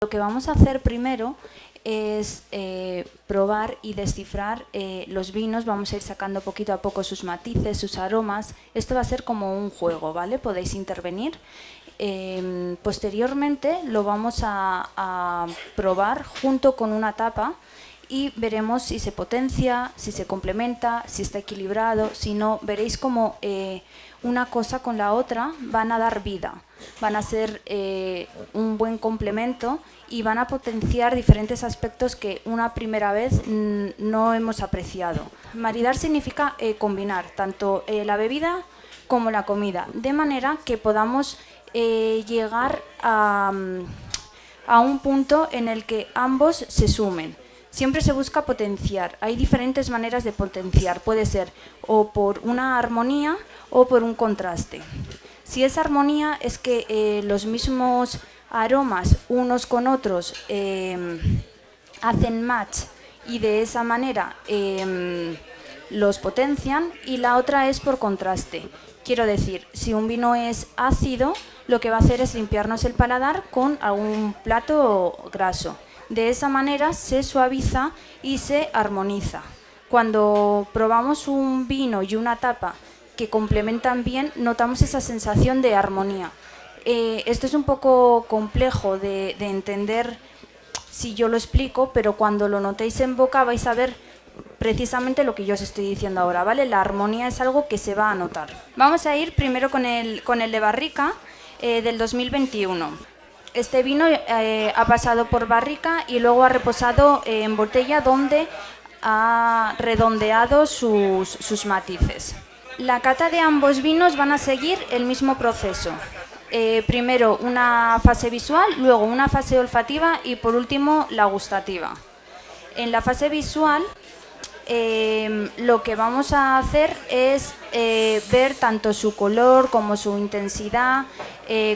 Lo que vamos a hacer primero es probar y descifrar los vinos. Vamos a ir sacando poquito a poco sus matices, sus aromas. Esto va a ser como un juego, ¿vale? Podéis intervenir. Posteriormente lo vamos a probar junto con una tapa y veremos si se potencia, si se complementa, si está equilibrado. Si no, veréis como una cosa con la otra van a dar vida, van a ser un buen complemento y van a potenciar diferentes aspectos que una primera vez no hemos apreciado. Maridar significa combinar tanto la bebida como la comida, de manera que podamos llegar a un punto en el que ambos se sumen. Siempre se busca potenciar. Hay diferentes maneras de potenciar. Puede ser o por una armonía o por un contraste. Si es armonía, es que los mismos aromas unos con otros hacen match y de esa manera los potencian, y la otra es por contraste. Quiero decir, si un vino es ácido, lo que va a hacer es limpiarnos el paladar con algún plato graso. De esa manera se suaviza y se armoniza. Cuando probamos un vino y una tapa que complementan bien, notamos esa sensación de armonía. Esto es un poco complejo de entender si yo lo explico, pero cuando lo notéis en boca vais a ver precisamente lo que yo os estoy diciendo ahora, ¿vale? La armonía es algo que se va a notar. Vamos a ir primero con el de barrica del 2021. Este vino ha pasado por barrica y luego ha reposado en botella, donde ha redondeado sus matices. La cata de ambos vinos van a seguir el mismo proceso. Primero una fase visual, luego una fase olfativa y por último la gustativa. En la fase visual lo que vamos a hacer es ver tanto su color como su intensidad,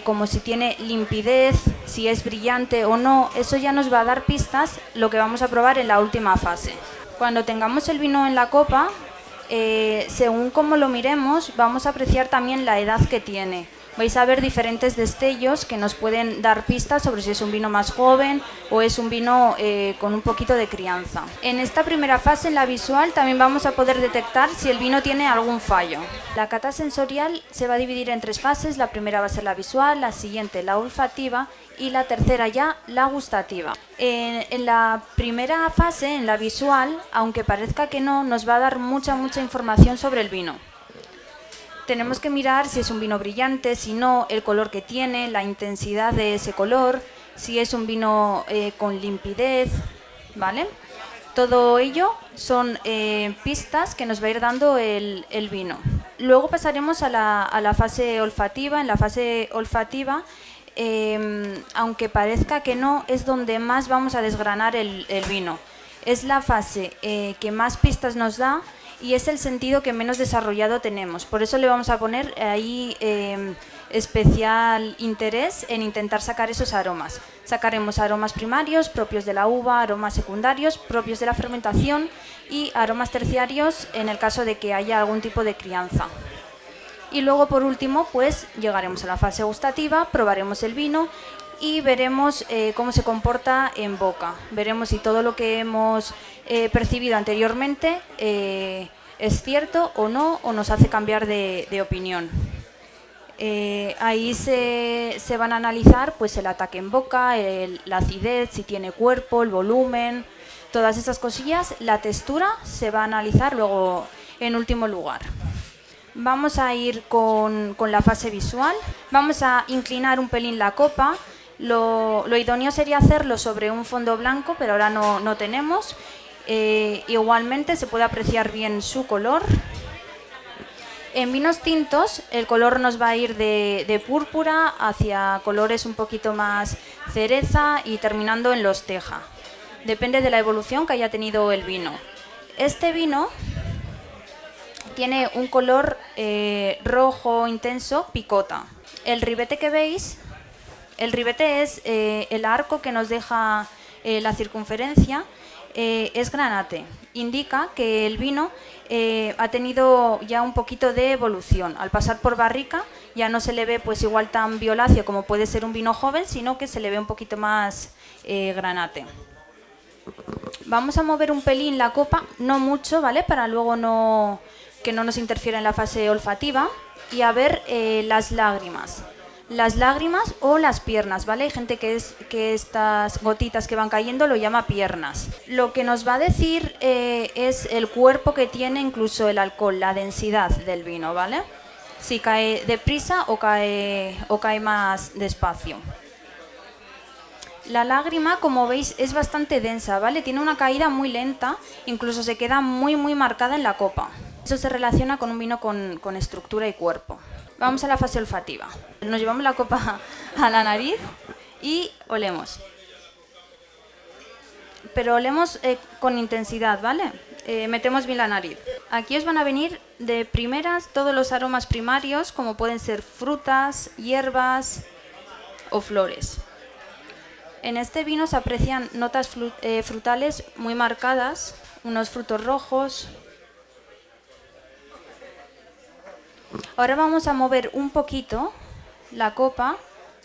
como si tiene limpidez, si es brillante o no. Eso ya nos va a dar pistas, lo que vamos a probar en la última fase. Cuando tengamos el vino en la copa, según como lo miremos, vamos a apreciar también la edad que tiene. Vais a ver diferentes destellos que nos pueden dar pistas sobre si es un vino más joven o es un vino con un poquito de crianza. En esta primera fase, en la visual, también vamos a poder detectar si el vino tiene algún fallo. La cata sensorial se va a dividir en 3 fases. La primera va a ser la visual, la siguiente la olfativa y la tercera ya la gustativa. En la primera fase, en la visual, aunque parezca que no, nos va a dar mucha información sobre el vino. Tenemos que mirar si es un vino brillante, si no, el color que tiene, la intensidad de ese color, si es un vino con limpidez, ¿vale? Todo ello son pistas que nos va a ir dando el vino. Luego pasaremos a la fase olfativa. En la fase olfativa, aunque parezca que no, es donde más vamos a desgranar el vino. Es la fase que más pistas nos da y es el sentido que menos desarrollado tenemos. Por eso le vamos a poner ahí especial interés en intentar sacar esos aromas. Sacaremos aromas primarios propios de la uva, aromas secundarios propios de la fermentación y aromas terciarios en el caso de que haya algún tipo de crianza. Y luego, por último, pues llegaremos a la fase gustativa, probaremos el vino y veremos cómo se comporta en boca. Veremos si todo lo que hemos percibido anteriormente es cierto o no, o nos hace cambiar de opinión. Ahí se van a analizar pues el ataque en boca, la acidez, si tiene cuerpo, el volumen, todas esas cosillas. La textura se va a analizar luego en último lugar. Vamos a ir con la fase visual. Vamos a inclinar un pelín la copa. Lo idóneo sería hacerlo sobre un fondo blanco, pero ahora no tenemos. Igualmente se puede apreciar bien su color. En vinos tintos el color nos va a ir de púrpura hacia colores un poquito más cereza y terminando en los teja. Depende de la evolución que haya tenido el vino. Este vino tiene un color rojo intenso, picota. El ribete que veis, el ribete es el arco que nos deja la circunferencia. es granate. Indica que el vino ha tenido ya un poquito de evolución. Al pasar por barrica ya no se le ve pues igual tan violáceo como puede ser un vino joven, sino que se le ve un poquito más granate. Vamos a mover un pelín la copa, no mucho, ¿vale? Para luego que no nos interfiera en la fase olfativa. Y a ver las lágrimas. Las lágrimas o las piernas, ¿vale? Hay gente que estas gotitas que van cayendo lo llama piernas. Lo que nos va a decir es el cuerpo que tiene incluso el alcohol, la densidad del vino, ¿vale? Si cae deprisa o cae más despacio. La lágrima, como veis, es bastante densa, ¿vale? Tiene una caída muy lenta, incluso se queda muy marcada en la copa. Eso se relaciona con un vino con estructura y cuerpo. Vamos a la fase olfativa. Nos llevamos la copa a la nariz y olemos. Pero olemos con intensidad, ¿vale? Metemos bien la nariz. Aquí os van a venir de primeras todos los aromas primarios, como pueden ser frutas, hierbas o flores. En este vino se aprecian notas frutales muy marcadas, unos frutos rojos. Ahora vamos a mover un poquito la copa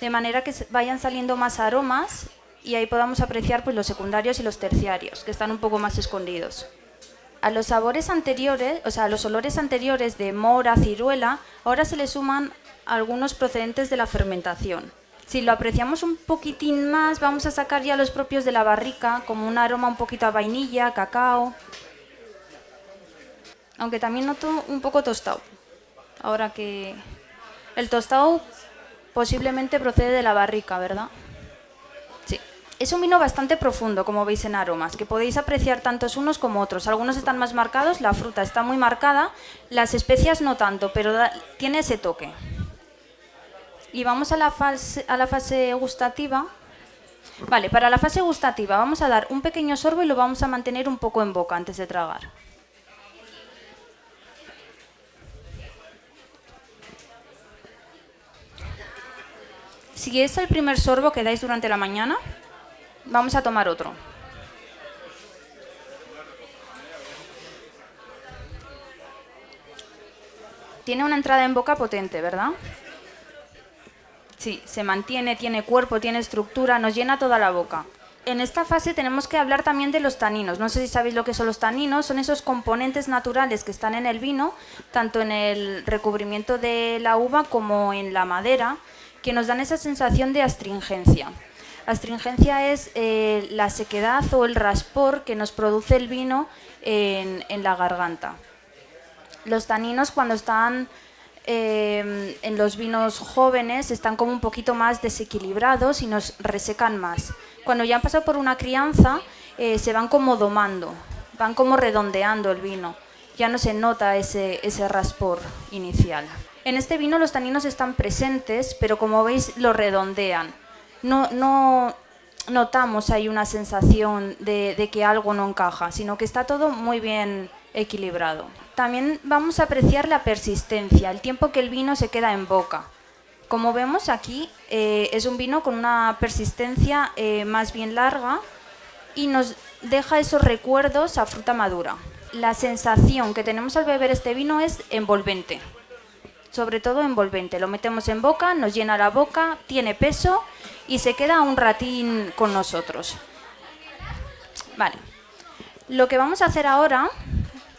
de manera que vayan saliendo más aromas y ahí podamos apreciar pues, los secundarios y los terciarios, que están un poco más escondidos. A los sabores anteriores, o sea, a los olores anteriores de mora, ciruela, ahora se le suman algunos procedentes de la fermentación. Si lo apreciamos un poquitín más, vamos a sacar ya los propios de la barrica, como un aroma un poquito a vainilla, cacao. Aunque también noto un poco tostado. Ahora que el tostado posiblemente procede de la barrica, ¿verdad? Sí. Es un vino bastante profundo, como veis en aromas, que podéis apreciar tantos unos como otros. Algunos están más marcados, la fruta está muy marcada, las especias no tanto, pero tiene ese toque. Y vamos a la fase gustativa. Vale, para la fase gustativa vamos a dar un pequeño sorbo y lo vamos a mantener un poco en boca antes de tragar. Si es el primer sorbo que dais durante la mañana, vamos a tomar otro. Tiene una entrada en boca potente, ¿verdad? Sí, se mantiene, tiene cuerpo, tiene estructura, nos llena toda la boca. En esta fase tenemos que hablar también de los taninos. No sé si sabéis lo que son los taninos, son esos componentes naturales que están en el vino, tanto en el recubrimiento de la uva como en la madera, que nos dan esa sensación de astringencia. Astringencia es la sequedad o el raspor que nos produce el vino en la garganta. Los taninos cuando están en los vinos jóvenes están como un poquito más desequilibrados y nos resecan más. Cuando ya han pasado por una crianza se van como domando, van como redondeando el vino. Ya no se nota ese raspor inicial. En este vino los taninos están presentes, pero como veis lo redondean. No notamos ahí una sensación de que algo no encaja, sino que está todo muy bien equilibrado. También vamos a apreciar la persistencia, el tiempo que el vino se queda en boca. Como vemos aquí, es un vino con una persistencia más bien larga y nos deja esos recuerdos a fruta madura. La sensación que tenemos al beber este vino es envolvente. Sobre todo envolvente, lo metemos en boca, nos llena la boca, tiene peso y se queda un ratín con nosotros. Vale, lo que vamos a hacer ahora,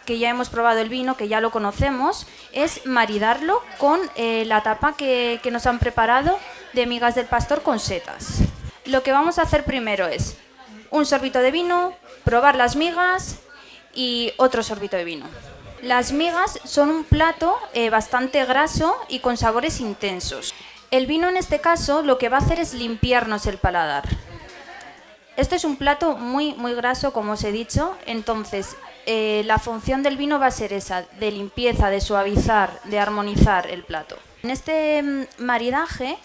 que ya hemos probado el vino, que ya lo conocemos, es maridarlo con la tapa que nos han preparado de migas del pastor con setas. Lo que vamos a hacer primero es un sorbito de vino, probar las migas y otro sorbito de vino. Las migas son un plato bastante graso y con sabores intensos. El vino en este caso lo que va a hacer es limpiarnos el paladar. Este es un plato muy graso, como os he dicho, entonces la función del vino va a ser esa, de limpieza, de suavizar, de armonizar el plato. En este maridaje,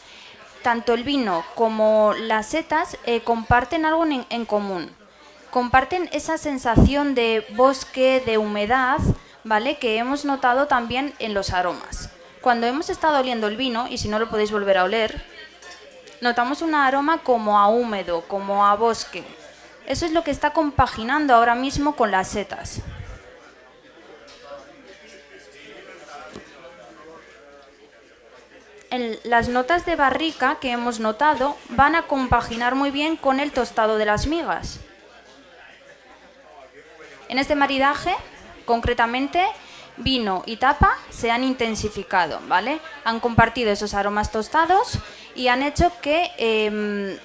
tanto el vino como las setas comparten algo en común. Comparten esa sensación de bosque, de humedad, ¿vale? Que hemos notado también en los aromas. Cuando hemos estado oliendo el vino, y si no lo podéis volver a oler, notamos un aroma como a húmedo, como a bosque. Eso es lo que está compaginando ahora mismo con las setas. Las notas de barrica que hemos notado van a compaginar muy bien con el tostado de las migas. En este maridaje, concretamente, vino y tapa se han intensificado, ¿vale? Han compartido esos aromas tostados y han hecho que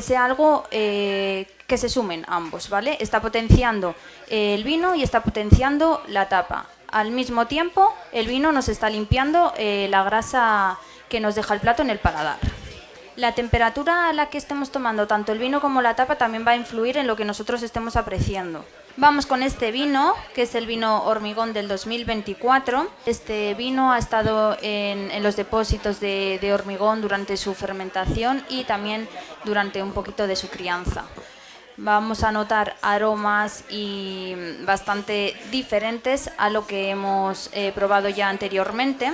sea algo que se sumen ambos, ¿vale? Está potenciando el vino y está potenciando la tapa. Al mismo tiempo, el vino nos está limpiando la grasa que nos deja el plato en el paladar. La temperatura a la que estemos tomando tanto el vino como la tapa también va a influir en lo que nosotros estemos apreciando. Vamos con este vino, que es el vino Hormigón del 2024. Este vino ha estado en los depósitos de hormigón durante su fermentación y también durante un poquito de su crianza. Vamos a notar aromas y bastante diferentes a lo que hemos probado ya anteriormente.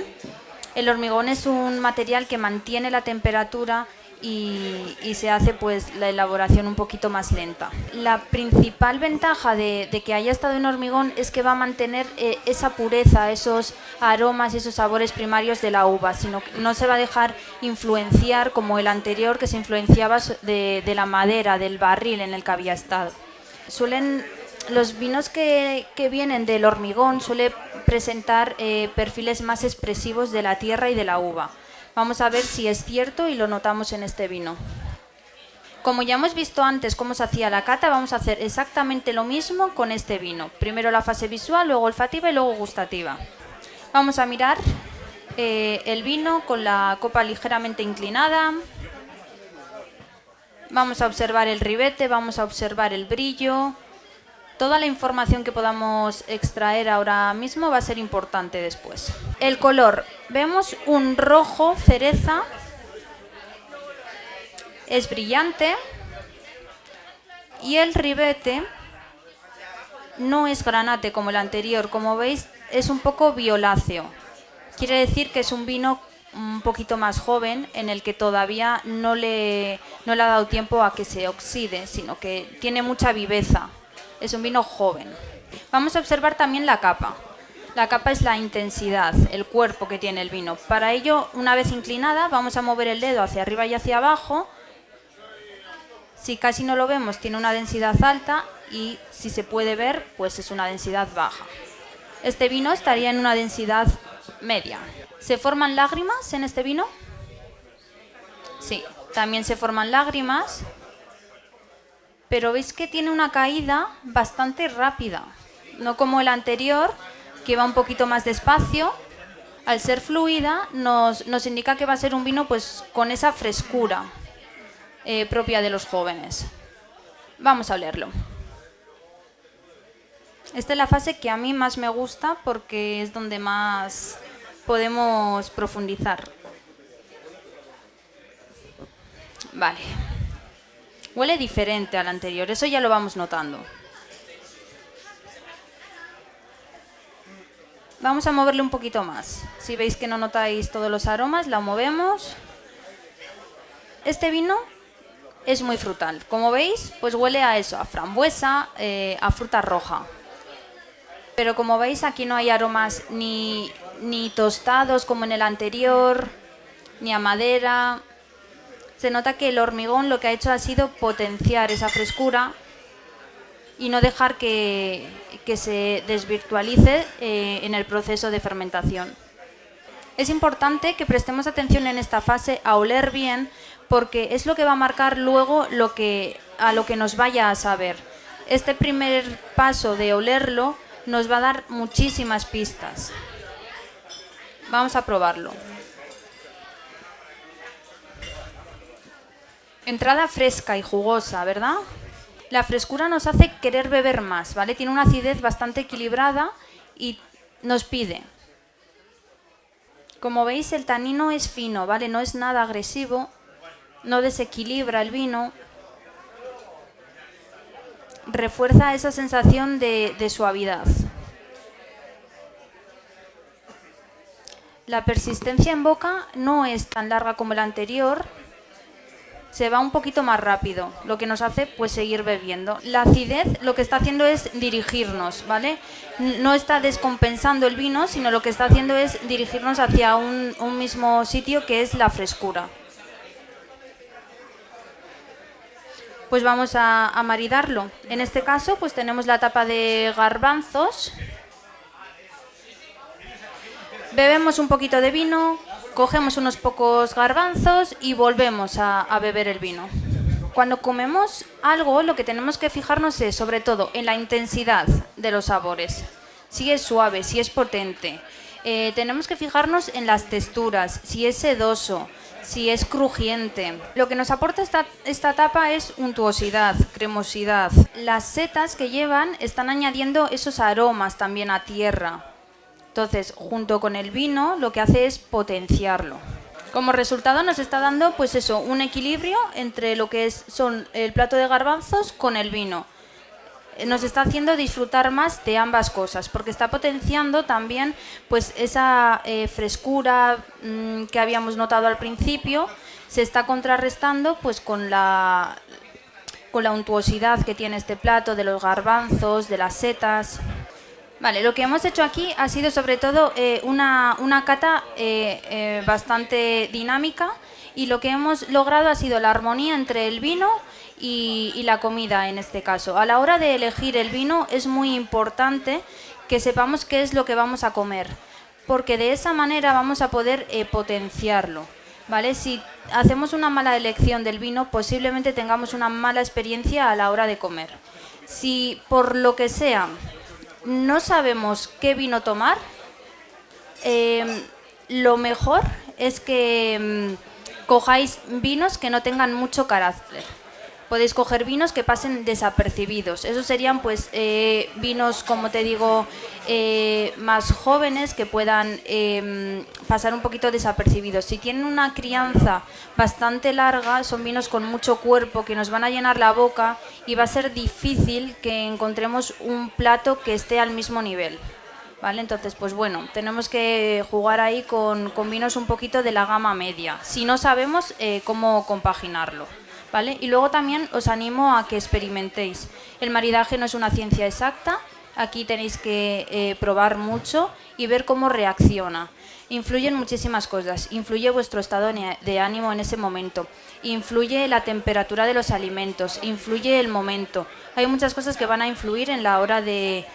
El hormigón es un material que mantiene la temperatura y se hace pues la elaboración un poquito más lenta. La principal ventaja de que haya estado en hormigón es que va a mantener esa pureza, esos aromas y esos sabores primarios de la uva, sino que no se va a dejar influenciar como el anterior, que se influenciaba de la madera, del barril en el que había estado. Los vinos que vienen del hormigón suelen presentar perfiles más expresivos de la tierra y de la uva. Vamos a ver si es cierto y lo notamos en este vino. Como ya hemos visto antes cómo se hacía la cata, vamos a hacer exactamente lo mismo con este vino. Primero la fase visual, luego olfativa y luego gustativa. Vamos a mirar el vino con la copa ligeramente inclinada. Vamos a observar el ribete, vamos a observar el brillo. Toda la información que podamos extraer ahora mismo va a ser importante después. El color, vemos un rojo cereza, es brillante y el ribete no es granate como el anterior, como veis es un poco violáceo. Quiere decir que es un vino un poquito más joven en el que todavía no le ha dado tiempo a que se oxide, sino que tiene mucha viveza. Es un vino joven. Vamos a observar también la capa. La capa es la intensidad, el cuerpo que tiene el vino. Para ello, una vez inclinada, vamos a mover el dedo hacia arriba y hacia abajo. Si casi no lo vemos, tiene una densidad alta y si se puede ver, pues es una densidad baja. Este vino estaría en una densidad media. ¿Se forman lágrimas en este vino? Sí, también se forman lágrimas. Pero veis que tiene una caída bastante rápida, no como el anterior, que va un poquito más despacio. Al ser fluida nos indica que va a ser un vino pues con esa frescura propia de los jóvenes. Vamos a olerlo. Esta es la fase que a mí más me gusta porque es donde más podemos profundizar. Vale. Huele diferente al anterior, eso ya lo vamos notando. Vamos a moverle un poquito más. Si veis que no notáis todos los aromas, la movemos. Este vino es muy frutal. Como veis, pues huele a eso, a frambuesa, a fruta roja. Pero como veis, aquí no hay aromas ni tostados como en el anterior, ni a madera. Se nota que el hormigón lo que ha hecho ha sido potenciar esa frescura y no dejar que se desvirtualice en el proceso de fermentación. Es importante que prestemos atención en esta fase a oler bien porque es lo que va a marcar luego a lo que nos vaya a saber. Este primer paso de olerlo nos va a dar muchísimas pistas. Vamos a probarlo. Entrada fresca y jugosa, ¿verdad? La frescura nos hace querer beber más, ¿vale? Tiene una acidez bastante equilibrada y nos pide. Como veis, el tanino es fino, ¿vale? No es nada agresivo, no desequilibra el vino. Refuerza esa sensación de suavidad. La persistencia en boca no es tan larga como la anterior. se va un poquito más rápido, lo que nos hace pues seguir bebiendo. La acidez lo que está haciendo es dirigirnos, ¿vale? No está descompensando el vino, sino lo que está haciendo es dirigirnos hacia un mismo sitio, que es la frescura. Pues vamos a maridarlo. En este caso pues tenemos la tapa de garbanzos. Bebemos un poquito de vino, cogemos unos pocos garbanzos y volvemos a beber el vino. Cuando comemos algo, lo que tenemos que fijarnos es, sobre todo, en la intensidad de los sabores. Si es suave, si es potente. Tenemos que fijarnos en las texturas, si es sedoso, si es crujiente. Lo que nos aporta esta tapa es untuosidad, cremosidad. Las setas que llevan están añadiendo esos aromas también a tierra. Entonces, junto con el vino, lo que hace es potenciarlo. Como resultado nos está dando, pues eso, un equilibrio entre lo que son el plato de garbanzos con el vino. Nos está haciendo disfrutar más de ambas cosas, porque está potenciando también pues esa frescura que habíamos notado al principio, se está contrarrestando pues con la untuosidad que tiene este plato de los garbanzos, de las setas. Vale, lo que hemos hecho aquí ha sido sobre todo una cata bastante dinámica, y lo que hemos logrado ha sido la armonía entre el vino y la comida en este caso. A la hora de elegir el vino es muy importante que sepamos qué es lo que vamos a comer, porque de esa manera vamos a poder potenciarlo, ¿vale? Si hacemos una mala elección del vino, posiblemente tengamos una mala experiencia a la hora de comer. Si por lo que sea no sabemos qué vino tomar, lo mejor es que cojáis vinos que no tengan mucho carácter. Podéis coger vinos que pasen desapercibidos. Esos serían pues vinos, como te digo, más jóvenes, que puedan pasar un poquito desapercibidos. Si tienen una crianza bastante larga, son vinos con mucho cuerpo que nos van a llenar la boca, y va a ser difícil que encontremos un plato que esté al mismo nivel, ¿vale? Entonces, pues bueno, tenemos que jugar ahí con vinos un poquito de la gama media, si no sabemos cómo compaginarlo, ¿vale? Y luego también os animo a que experimentéis. El maridaje no es una ciencia exacta, aquí tenéis que probar mucho y ver cómo reacciona. Influyen muchísimas cosas, influye vuestro estado de ánimo en ese momento, influye la temperatura de los alimentos, influye el momento. Hay muchas cosas que van a influir en la hora de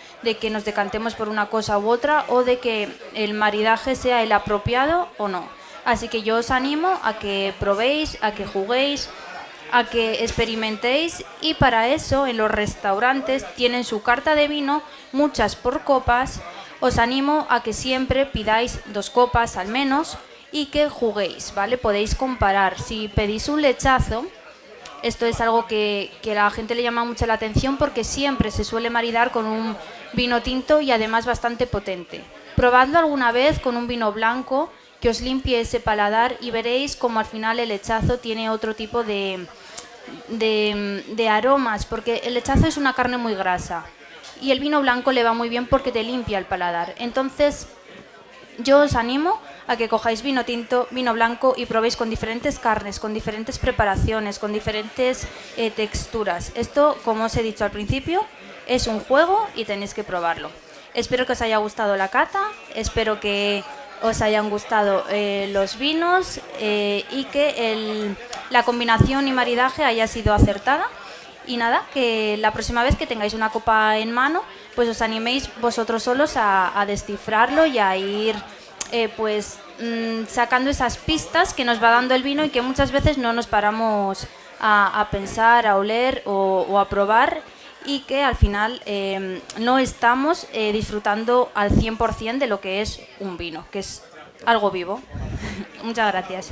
que nos decantemos por una cosa u otra, o de que el maridaje sea el apropiado o no. Así que yo os animo a que probéis, a que juguéis, a que experimentéis, y para eso en los restaurantes tienen su carta de vino, muchas por copas. Os animo a que siempre pidáis 2 copas al menos y que juguéis, ¿vale? Podéis comparar. Si pedís un lechazo, esto es algo que a la gente le llama mucho la atención, porque siempre se suele maridar con un vino tinto y además bastante potente. Probadlo alguna vez con un vino blanco que os limpie ese paladar, y veréis como al final el lechazo tiene otro tipo de aromas, porque el lechazo es una carne muy grasa y el vino blanco le va muy bien porque te limpia el paladar. Entonces yo os animo a que cojáis vino tinto, vino blanco, y probéis con diferentes carnes, con diferentes preparaciones, con diferentes texturas. Esto, como os he dicho al principio, es un juego y tenéis que probarlo. Espero que os haya gustado la cata, espero que os hayan gustado los vinos y que la combinación y maridaje haya sido acertada. Y nada, que la próxima vez que tengáis una copa en mano, pues os animéis vosotros solos a descifrarlo y a ir sacando esas pistas que nos va dando el vino, y que muchas veces no nos paramos a pensar, a oler o a probar, y que al final no estamos disfrutando al 100% de lo que es un vino, que es algo vivo. Muchas gracias.